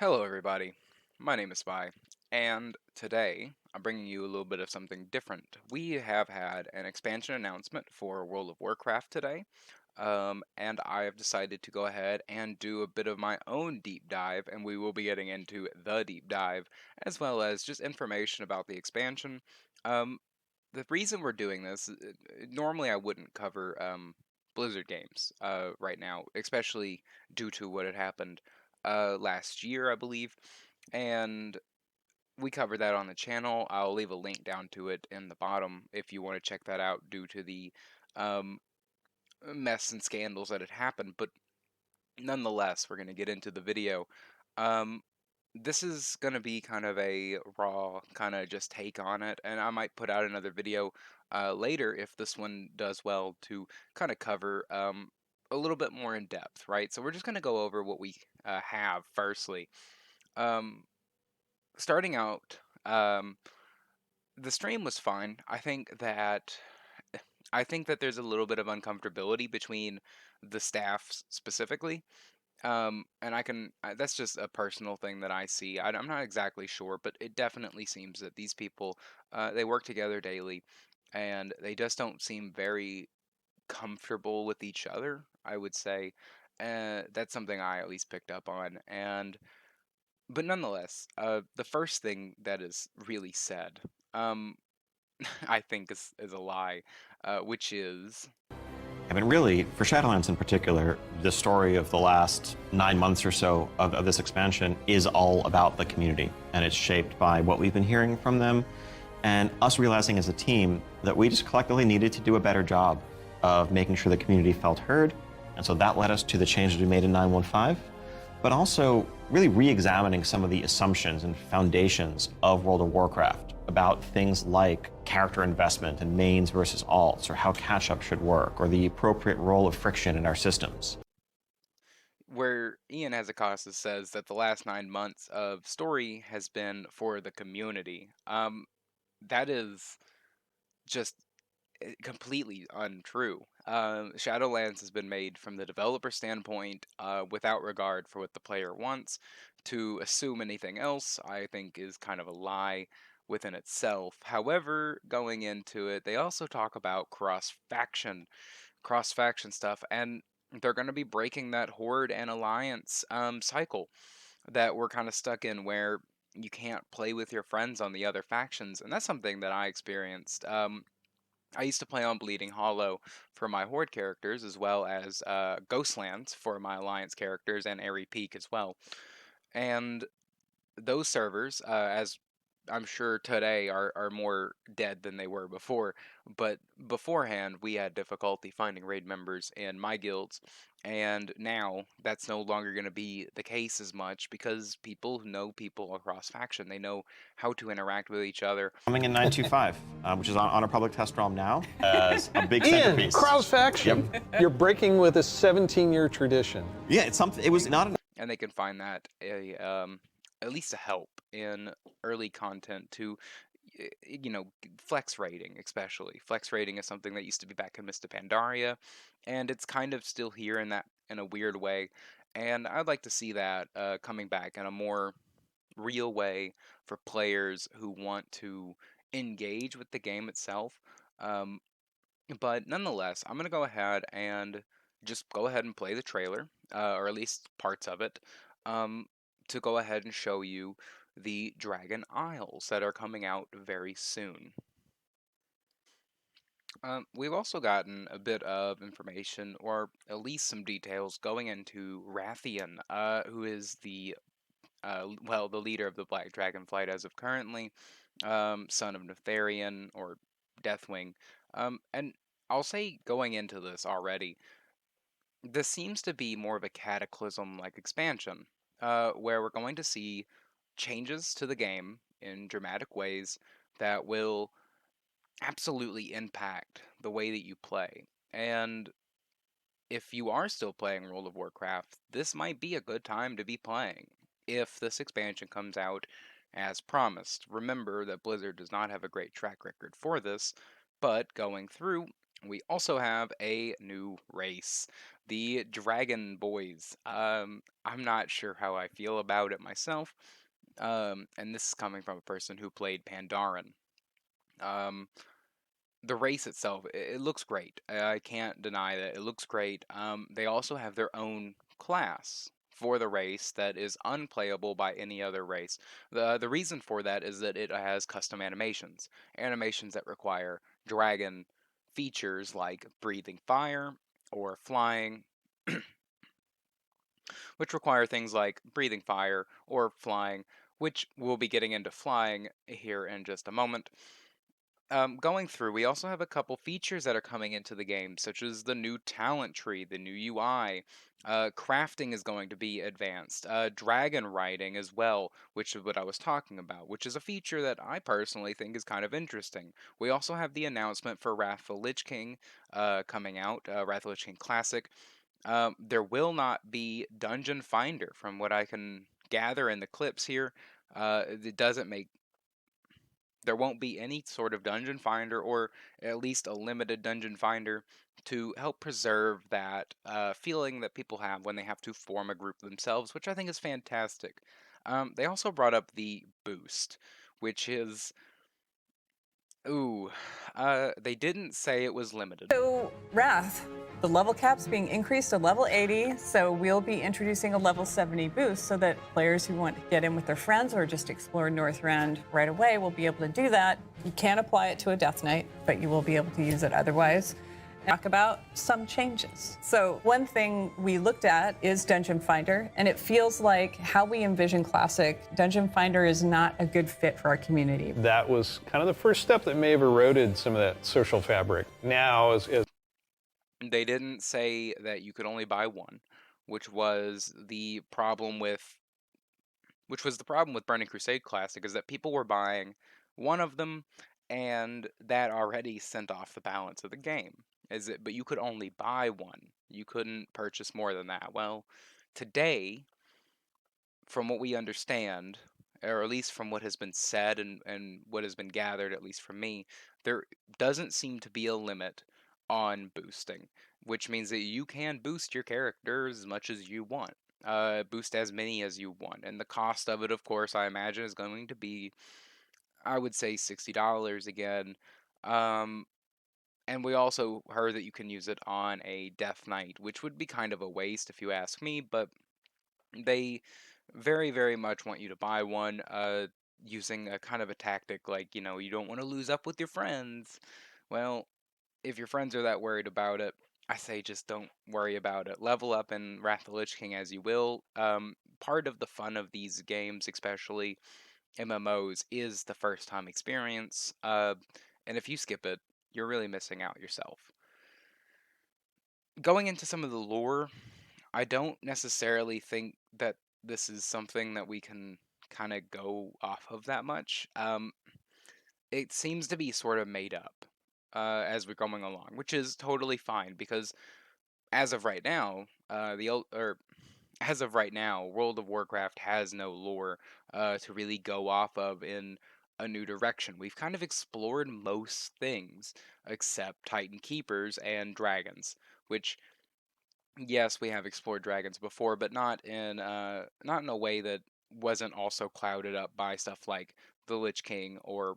Hello, everybody. My name is Spy, and today I'm bringing you a little bit of something different. We have had an expansion announcement for World of Warcraft today, and I have decided to go ahead and do a bit of my own deep dive, and we will be getting into the deep dive, as well as just information about the expansion. Um, the reason we're doing this, normally I wouldn't cover Blizzard games right now, especially due to what had happened last year, I believe. And we covered that on the channel. I'll leave a link down to it in the bottom if you want to check that out due to the um, mess and scandals that had happened. But nonetheless, we're going to get into the video. Um, this is going to be kind of a raw kind of just take on it, and I might put out another video later if this one does well to kind of cover a little bit more in depth, right? So we're just going to go over what we have firstly. Um, Starting out, the stream was fine. I think that there's a little bit of uncomfortability between the staffs specifically. And that's just a personal thing that I see. I'm not exactly sure, but it definitely seems that these people, they work together daily, and they just don't seem very comfortable with each other, I would say. That's something I at least picked up on. But nonetheless, the first thing that is really said, um, I think is a lie, which is I mean, really, for Shadowlands in particular, the story of the last 9 months or so of this expansion is all about the community, and it's shaped by what we've been hearing from them, and us realizing as a team that we just collectively needed to do a better job of making sure the community felt heard, and so that led us to the changes we made in 9.1.5, but also really re-examining some of the assumptions and foundations of World of Warcraft about things like character investment and mains versus alts, or how catch-up should work, or the appropriate role of friction in our systems. where Ian Hazzikostas says that the last 9 months of story has been for the community. That is just completely untrue. Shadowlands has been made from the developer standpoint, without regard for what the player wants. To assume anything else, I think, is kind of a lie within itself. However, going into it, they also talk about cross faction stuff, and they're going to be breaking that horde and alliance cycle that we're kind of stuck in, where you can't play with your friends on the other factions, and that's something that I experienced. I used to play on Bleeding Hollow for my Horde characters, as well as Ghostlands for my Alliance characters, and Airy Peak as well. And those servers, as I'm sure today, are more dead than they were before. But beforehand, we had difficulty finding raid members in my guilds, and now that's no longer going to be the case as much because people know people across faction. They know how to interact with each other. Coming in 9.2.5, which is on a public test ROM now, as a big Ian, centerpiece. cross faction. Yep. You're breaking with a 17-year tradition. Yeah, it's something. It was not an And they can find that at least a help in early content to flex rating. Especially flex rating is something that used to be back in Mista Pandaria, and it's kind of still here in a weird way, and I'd like to see that coming back in a more real way for players who want to engage with the game itself. um, but nonetheless, I'm going to go ahead and just go ahead and play the trailer, or at least parts of it, um, to go ahead and show you the Dragon Isles that are coming out very soon. We've also gotten a bit of information, or at least some details, going into Rathian, who is the leader of the Black Dragonflight as of currently, son of Nefarian, or Deathwing. And I'll say, going into this already, this seems to be more of a cataclysm like expansion, where we're going to see changes to the game in dramatic ways that will absolutely impact the way that you play. And if you are still playing World of Warcraft, this might be a good time to be playing if this expansion comes out as promised. Remember that Blizzard does not have a great track record for this, but going through, We also have a new race, the Dragon Boys. I'm not sure how I feel about it myself, and this is coming from a person who played Pandaren. Um, the race itself, it looks great. I can't deny that it looks great. They also have their own class for the race that is unplayable by any other race. The reason for that is that it has custom animations that require dragon features like breathing fire or flying, which require things like breathing fire or flying, which we'll be getting into flying here in just a moment. Going through, we also have a couple features that are coming into the game, such as the new talent tree, the new UI. Crafting is going to be advanced. Dragon riding as well, which is what I was talking about, which is a feature that I personally think is kind of interesting. We also have the announcement for Wrath of the Lich King coming out, Wrath of the Lich King Classic. There will not be Dungeon Finder, from what I can gather in the clips here. It doesn't make There won't be any sort of dungeon finder, or at least a limited dungeon finder, to help preserve that feeling that people have when they have to form a group themselves, which I think is fantastic. They also brought up the boost, which is, ooh, they didn't say it was limited. So, Wrath, the level cap's being increased to level 80, so we'll be introducing a level 70 boost so that players who want to get in with their friends or just explore Northrend right away will be able to do that. You can't apply it to a Death Knight, but you will be able to use it otherwise. Talk about some changes. So one thing we looked at is Dungeon Finder, and it feels like how we envision Classic, Dungeon Finder is not a good fit for our community. That was kind of the first step that may have eroded some of that social fabric. Now, as They didn't say that you could only buy one, which was the problem with Burning Crusade Classic, is that people were buying one of them, and that already sent off the balance of the game. But you could only buy one. You couldn't purchase more than that. Well, today, from what we understand, or at least from what has been said and what has been gathered, at least from me, there doesn't seem to be a limit on boosting, which means that you can boost your character as much as you want. Boost as many as you want. And the cost of it, of course, I imagine is going to be, I would say, $60 again. Um, and we also heard that you can use it on a Death Knight, which would be kind of a waste if you ask me, but they very, very much want you to buy one, using a kind of a tactic like, you don't want to lose up with your friends. Well, if your friends are that worried about it, I say just don't worry about it. Level up in Wrath of the Lich King as you will. Part of the fun of these games, especially MMOs, is the first time experience. And if you skip it, you're really missing out yourself. Going into some of the lore, I don't necessarily think that this is something that we can kind of go off of that much. It seems to be sort of made up as we're going along, which is totally fine because as of right now, as of right now, World of Warcraft has no lore to really go off of in a new direction. We've kind of explored most things except Titan Keepers and dragons, which, yes, we have explored dragons before, but not in a way that wasn't also clouded up by stuff like the Lich King or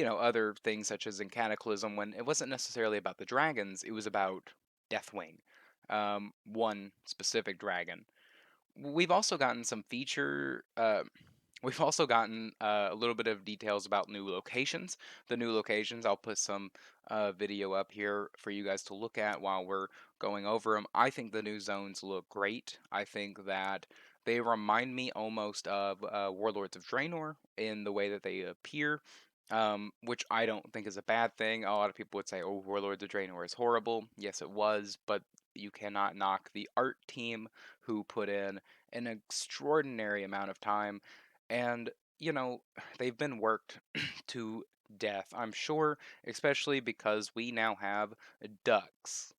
other things such as in Cataclysm, when it wasn't necessarily about the dragons, it was about Deathwing, one specific dragon. We've also gotten some feature. We've also gotten a little bit of details about new locations. The new locations, I'll put some video up here for you guys to look at while we're going over them. I think the new zones look great. I think that they remind me almost of Warlords of Draenor in the way that they appear, which I don't think is a bad thing. A lot of people would say, oh, Warlords of Draenor is horrible. Yes, it was, but you cannot knock the art team who put in an extraordinary amount of time. And, they've been worked to death, I'm sure, especially because we now have ducks.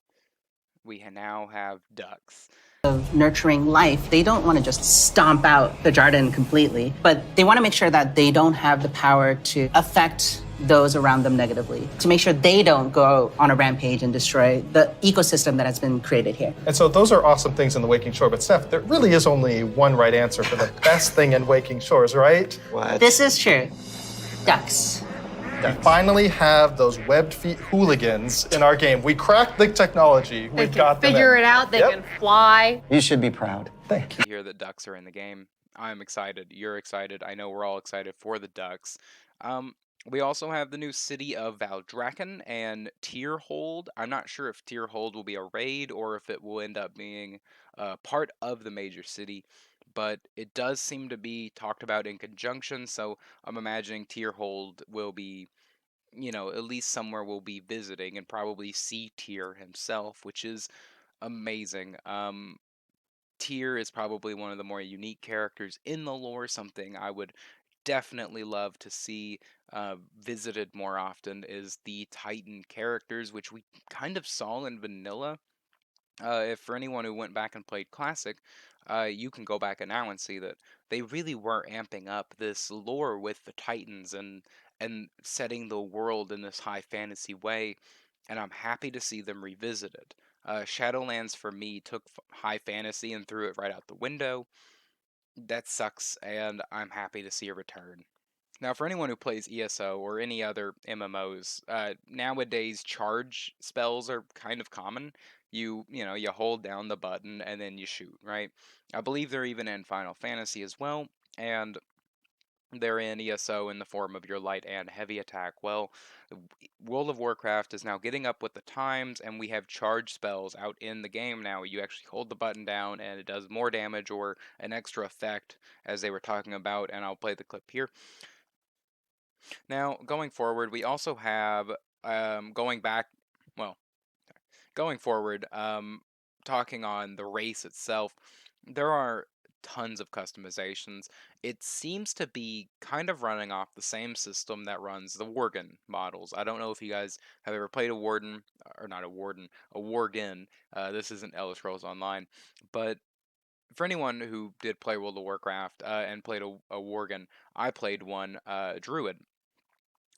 Now have ducks. Of nurturing life, they don't want to just stomp out the Jarden completely, but they want to make sure that they don't have the power to affect those around them negatively, to make sure they don't go on a rampage and destroy the ecosystem that has been created here. And so those are awesome things in the Waking Shore, but Steph, there really is only one right answer for the best thing in Waking Shores, right? What? This is true. Ducks. We finally have those webbed feet hooligans in our game. We cracked the technology. They We've can got them figure in. it out. They Yep. can fly. You should be proud. Thank you. Hear that ducks are in the game. I'm excited. You're excited. I know we're all excited for the ducks. We also have the new city of Valdrakken and Tierhold. I'm not sure if Tierhold will be a raid or if it will end up being part of the major city, but it does seem to be talked about in conjunction, so I'm imagining Tierhold will be, at least somewhere we'll be visiting and probably see Tyr himself, which is amazing. Tyr is probably one of the more unique characters in the lore, something I would definitely love to see visited more often is the Titan characters, which we kind of saw in vanilla. If for anyone who went back and played Classic, you can go back and now and see that they really were amping up this lore with the Titans and setting the world in this high fantasy way, and I'm happy to see them revisited. Shadowlands for me took high fantasy and threw it right out the window. That sucks, and I'm happy to see a return. Now, for anyone who plays ESO or any other MMOs, nowadays charge spells are kind of common. You hold down the button and then you shoot, right? I believe they're even in Final Fantasy as well, and they're in ESO in the form of your light and heavy attack. Well, World of Warcraft is now getting up with the times, and we have charge spells out in the game now. You actually hold the button down, and it does more damage or an extra effect, as they were talking about, and I'll play the clip here. Now, going forward, we also have going back, well, going forward, talking on the race itself, there are tons of customizations. It seems to be kind of running off the same system that runs the Worgen models. I don't know if you guys have ever played a Warden, or not a Warden, a Worgen. This isn't Elder Scrolls Online, but for anyone who did play World of Warcraft and played a Worgen, I played one, Druid.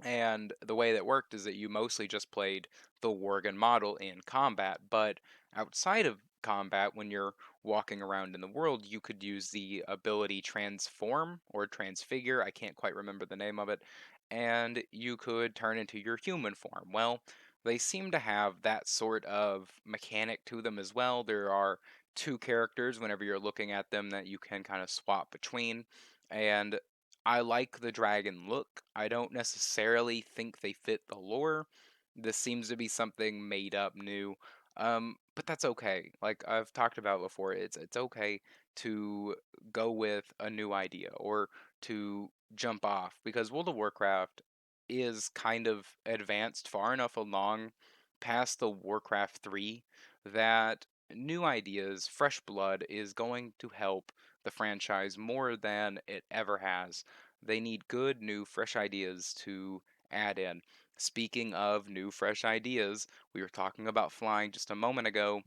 And the way that worked is that you mostly just played the Worgen model in combat, but outside of combat, when you're walking around in the world, you could use the ability Transform or Transfigure, I can't quite remember the name of it, and you could turn into your human form. Well, they seem to have that sort of mechanic to them as well. There are two characters whenever you're looking at them that you can kind of swap between, and I like the dragon look. I don't necessarily think they fit the lore. This seems to be something made up new. But that's okay. Like I've talked about before, it's okay to go with a new idea or to jump off because World of Warcraft is kind of advanced far enough along past the Warcraft 3 that new ideas, fresh blood is going to help the franchise more than it ever has. They need good, new, fresh ideas to add in. Speaking of new, fresh ideas, we were talking about flying just a moment ago,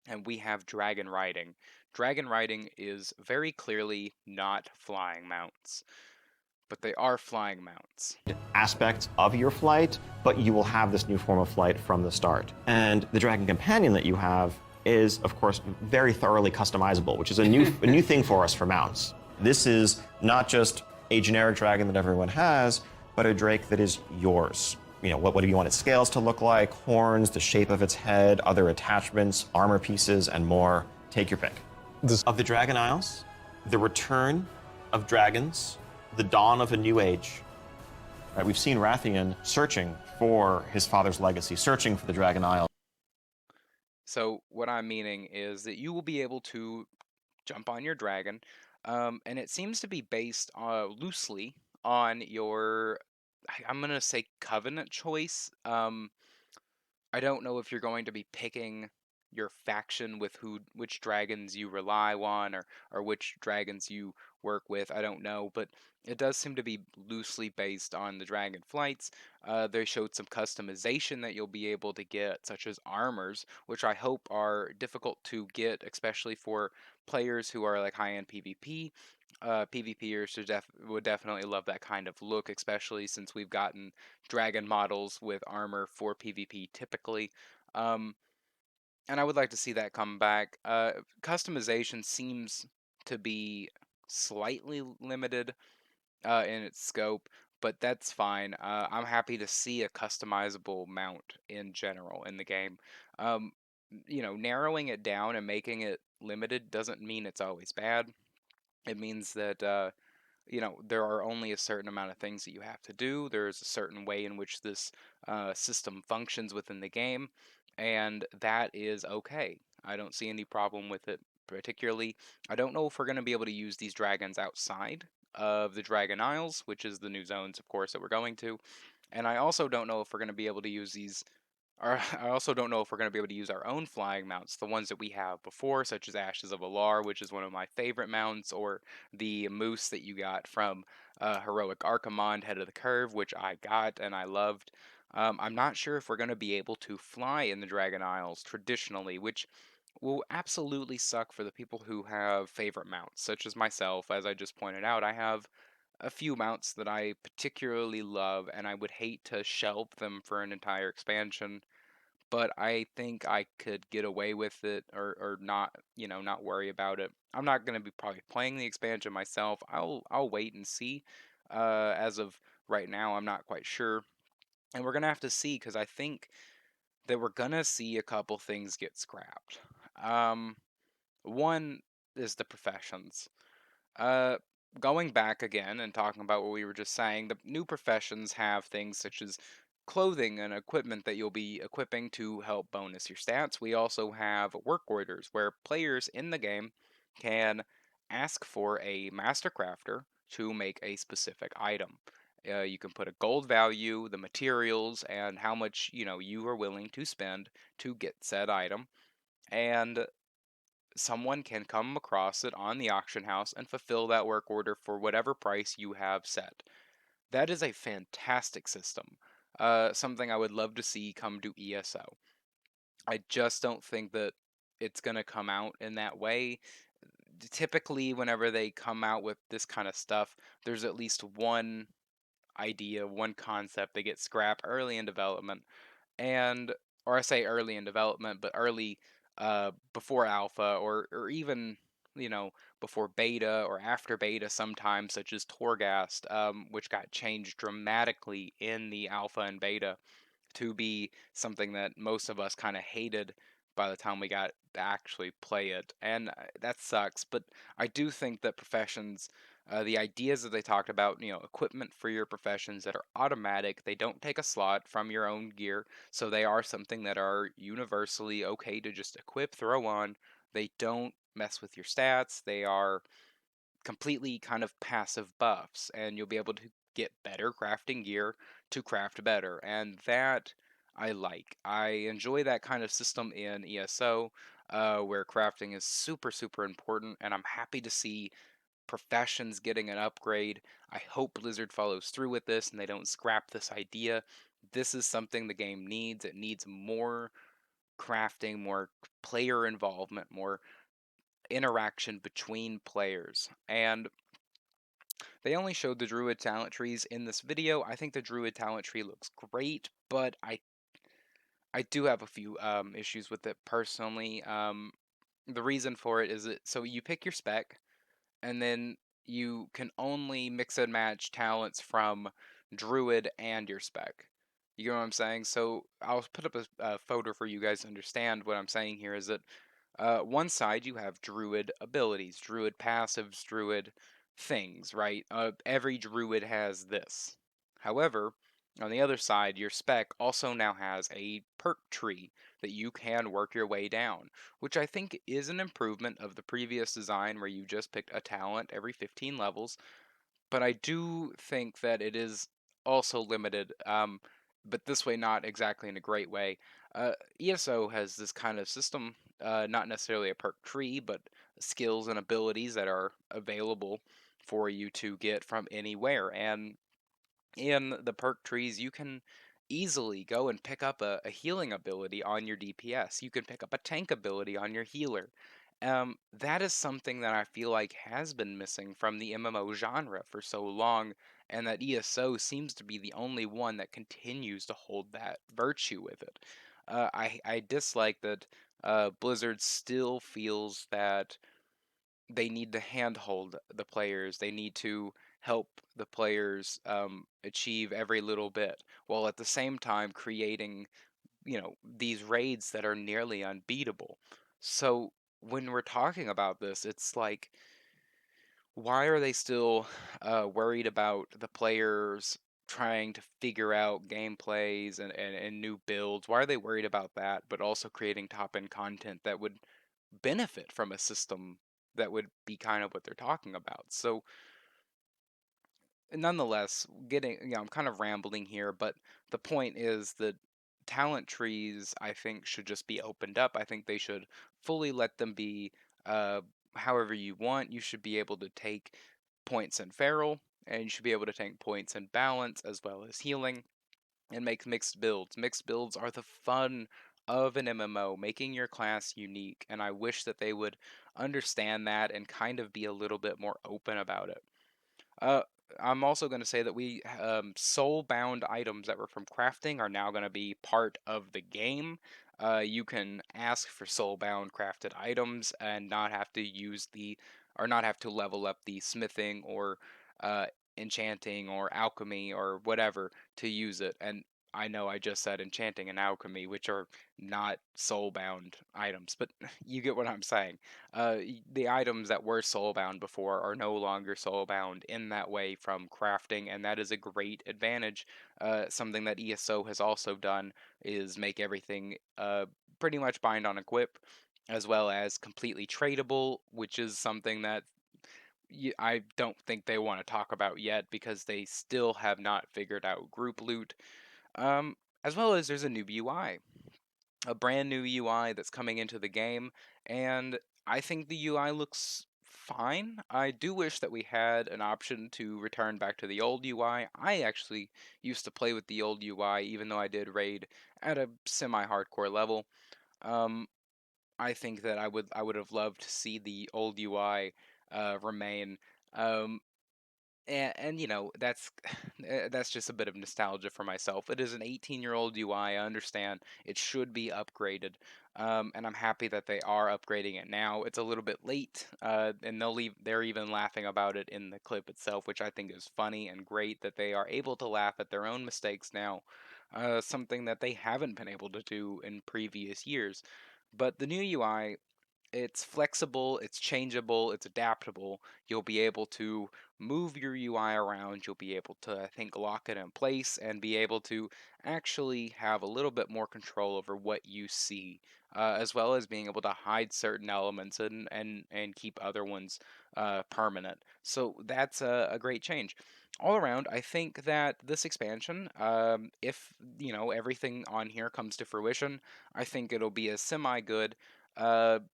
and we have dragon riding. Dragon riding is very clearly not flying mounts, but they are flying mounts. Aspects of your flight, but you will have this new form of flight from the start. And the Dragon Companion that you have is, of course, very thoroughly customizable, which is a new thing for us for mounts. This is not just a generic dragon that everyone has, but a drake that is yours. What do you want its scales to look like, horns, the shape of its head, other attachments, armor pieces, and more. Take your pick. Of the Dragon Isles, the return of dragons, the dawn of a new age. Right, we've seen Rathian searching for his father's legacy, searching for the Dragon Isle. So what I'm meaning is that you will be able to jump on your dragon, and it seems to be based loosely on your, I'm gonna say covenant choice. I don't know if you're going to be picking your faction with which dragons you rely on or which dragons you work with. I don't know, but it does seem to be loosely based on the dragon flights. They showed some customization that you'll be able to get, such as armors, which I hope are difficult to get, especially for players who are like high-end PvP. PvPers would definitely love that kind of look, especially since we've gotten dragon models with armor for PvP typically. Um, and I would like to see that come back. Customization seems to be slightly limited in its scope, but that's fine. I'm happy to see a customizable mount in general in the game. Um, narrowing it down and making it limited doesn't mean it's always bad. It means that there are only a certain amount of things that you have to do. There's a certain way in which this system functions within the game, and that is okay. I don't see any problem with it particularly. I don't know if we're going to be able to use these dragons outside of the Dragon Isles, which is the new zones, of course, that we're going to. And I also don't know if we're going to be able to use these I also don't know if we're going to be able to use our own flying mounts, the ones that we have before, such as Ashes of Alar, which is one of my favorite mounts, or the moose that you got from Heroic Archimond, Head of the Curve, which I got and I loved. I'm not sure if we're going to be able to fly in the Dragon Isles traditionally, which will absolutely suck for the people who have favorite mounts, such as myself. As I just pointed out, I have a few mounts that I particularly love, and I would hate to shelve them for an entire expansion, but I think I could get away with it or not, not worry about it. I'm not going to be probably playing the expansion myself. I'll wait and see. As of right now, I'm not quite sure. And we're going to have to see because I think that we're going to see a couple things get scrapped. Um, One is the professions. Uh, Going back again and talking about what we were just saying, the new professions have things such as clothing and equipment that you'll be equipping to help bonus your stats. We also have work orders where players in the game can ask for a master crafter to make a specific item. You can put a gold value, the materials, and how much you are willing to spend to get said item, and someone can come across it on the auction house and fulfill that work order for whatever price you have set. That is a fantastic system. Something I would love to see come to ESO. I just don't think that it's going to come out in that way. Typically, whenever they come out with this kind of stuff, there's at least one idea, one concept that gets scrapped early in development, and or I say early in development, but early before alpha or even before beta or after beta sometimes, such as Torghast, which got changed dramatically in the alpha and beta to be something that most of us kind of hated by the time we got to actually play it. And that sucks. But I do think that professions, the ideas that they talked about, equipment for your professions that are automatic, they don't take a slot from your own gear. So they are something that are universally okay to just equip, throw on. They don't mess with your stats. They are completely kind of passive buffs, and you'll be able to get better crafting gear to craft better. And that I like. I enjoy that kind of system in ESO, where crafting is super, super important, and I'm happy to see professions getting an upgrade. I hope Blizzard follows through with this and they don't scrap this idea. This is something the game needs. It needs more crafting, more player involvement, more interaction between players. And they only showed the Druid talent trees in this video. I think the Druid talent tree looks great, but I do have a few issues with it personally. The reason for it is that so you pick your spec, and then you can only mix and match talents from Druid and your spec. You know what I'm saying? So I'll put up a photo for you guys to understand what I'm saying here. Is that one side you have Druid abilities, Druid passives, Druid things, right? Every Druid has this. However, on the other side, your spec also now has a perk tree that you can work your way down, which I think is an improvement of the previous design where you just picked a talent every 15 levels, but I do think that it is also limited, but this way not exactly in a great way. ESO has this kind of system, not necessarily a perk tree, but skills and abilities that are available for you to get from anywhere. And in the perk trees, you can easily go and pick up a healing ability on your DPS. You can pick up a tank ability on your healer. That is something that I feel like has been missing from the MMO genre for so long, and that ESO seems to be the only one that continues to hold that virtue with it. I dislike that Blizzard still feels that they need to handhold the players. They need to help the players achieve every little bit, while at the same time creating, these raids that are nearly unbeatable. So when we're talking about this, it's like, why are they still worried about the players trying to figure out gameplays and new builds? Why are they worried about that, but also creating top end content that would benefit from a system that would be kind of what they're talking about? So nonetheless, I'm kind of rambling here, but the point is that talent trees, I think, should just be opened up. I think they should fully let them be uh, however you want. You should be able to take points in feral, and you should be able to take points in balance as well as healing, and make mixed builds. Mixed builds are the fun of an MMO, making your class unique, and I wish that they would understand that and kind of be a little bit more open about it. Uh, I'm also going to say that we soul-bound items that were from crafting are now going to be part of the game. You can ask for soul-bound crafted items and not have to not have to level up the smithing or uh, enchanting or alchemy or whatever to use it. And I know I just said enchanting and alchemy, which are not soul-bound items, but you get what I'm saying. The items that were soulbound before are no longer soulbound in that way from crafting, and that is a great advantage. Something that ESO has also done is make everything pretty much bind on equip, as well as completely tradable, which is something that I don't think they want to talk about yet because they still have not figured out group loot. As well as there's a new UI, a brand new UI that's coming into the game, and I think the UI looks fine. I do wish that we had an option to return back to the old UI. I actually used to play with the old UI, even though I did raid at a semi-hardcore level. Um, I think that I would have loved to see the old UI remain. Um, and that's just a bit of nostalgia for myself. It is an 18-year-old UI. I understand it should be upgraded, and I'm happy that they are upgrading it now. It's a little bit late, and they're even laughing about it in the clip itself, which I think is funny and great that they are able to laugh at their own mistakes now, something that they haven't been able to do in previous years. But the new UI, it's flexible, it's changeable, it's adaptable. You'll be able to move your UI around. You'll be able to, I think, lock it in place and be able to actually have a little bit more control over what you see, as well as being able to hide certain elements and keep other ones permanent. So that's a great change. All around, I think that this expansion, if everything on here comes to fruition, I think it'll be a semi-good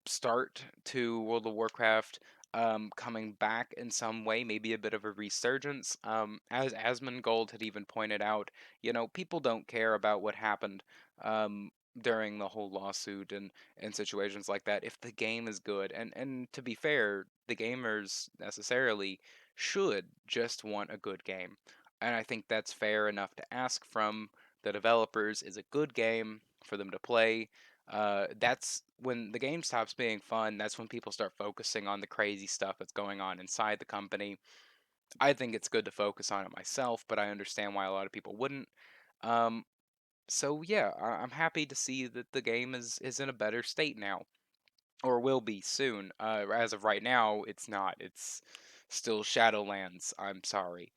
start to World of Warcraft, coming back in some way, maybe a bit of a resurgence. As Asmongold had even pointed out, people don't care about what happened during the whole lawsuit and situations like that if the game is good. And to be fair, the gamers necessarily should just want a good game. And I think that's fair enough to ask from the developers is a good game for them to play. That's when the game stops being fun. That's when people start focusing on the crazy stuff that's going on inside the company. I think it's good to focus on it myself, but I understand why a lot of people wouldn't. Um, so yeah, I'm happy to see that the game is in a better state now, or will be soon. As of right now, it's not. It's still Shadowlands. I'm sorry.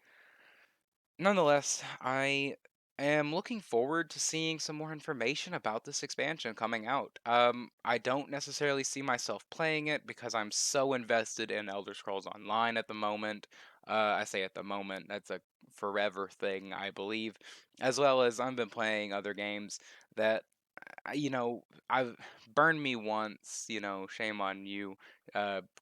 Nonetheless, I am looking forward to seeing some more information about this expansion coming out. I don't necessarily see myself playing it because I'm so invested in Elder Scrolls Online at the moment. I say at the moment, that's a forever thing, I believe. As well as I've been playing other games that I've burned me once, shame on you.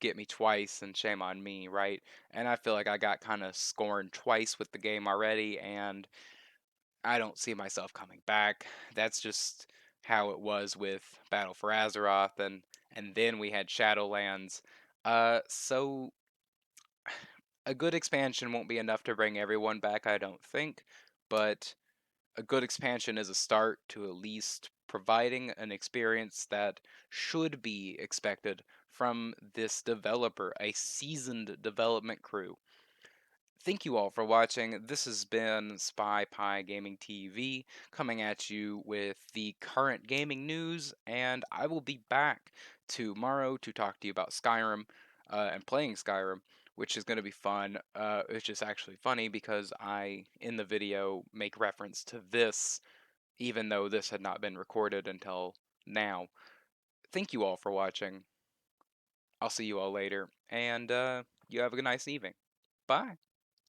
Get me twice, and shame on me, right? And I feel like I got kind of scorned twice with the game already, and I don't see myself coming back. That's just how it was with Battle for Azeroth, and and then we had Shadowlands. So a good expansion won't be enough to bring everyone back, I don't think, but a good expansion is a start to at least providing an experience that should be expected from this developer, a seasoned development crew. Thank you all for watching. This has been SpyPie Gaming TV coming at you with the current gaming news, and I will be back tomorrow to talk to you about Skyrim and playing Skyrim, which is going to be fun. It's just actually funny because I, in the video, make reference to this, even though this had not been recorded until now. Thank you all for watching. I'll see you all later, and you have a nice evening. Bye.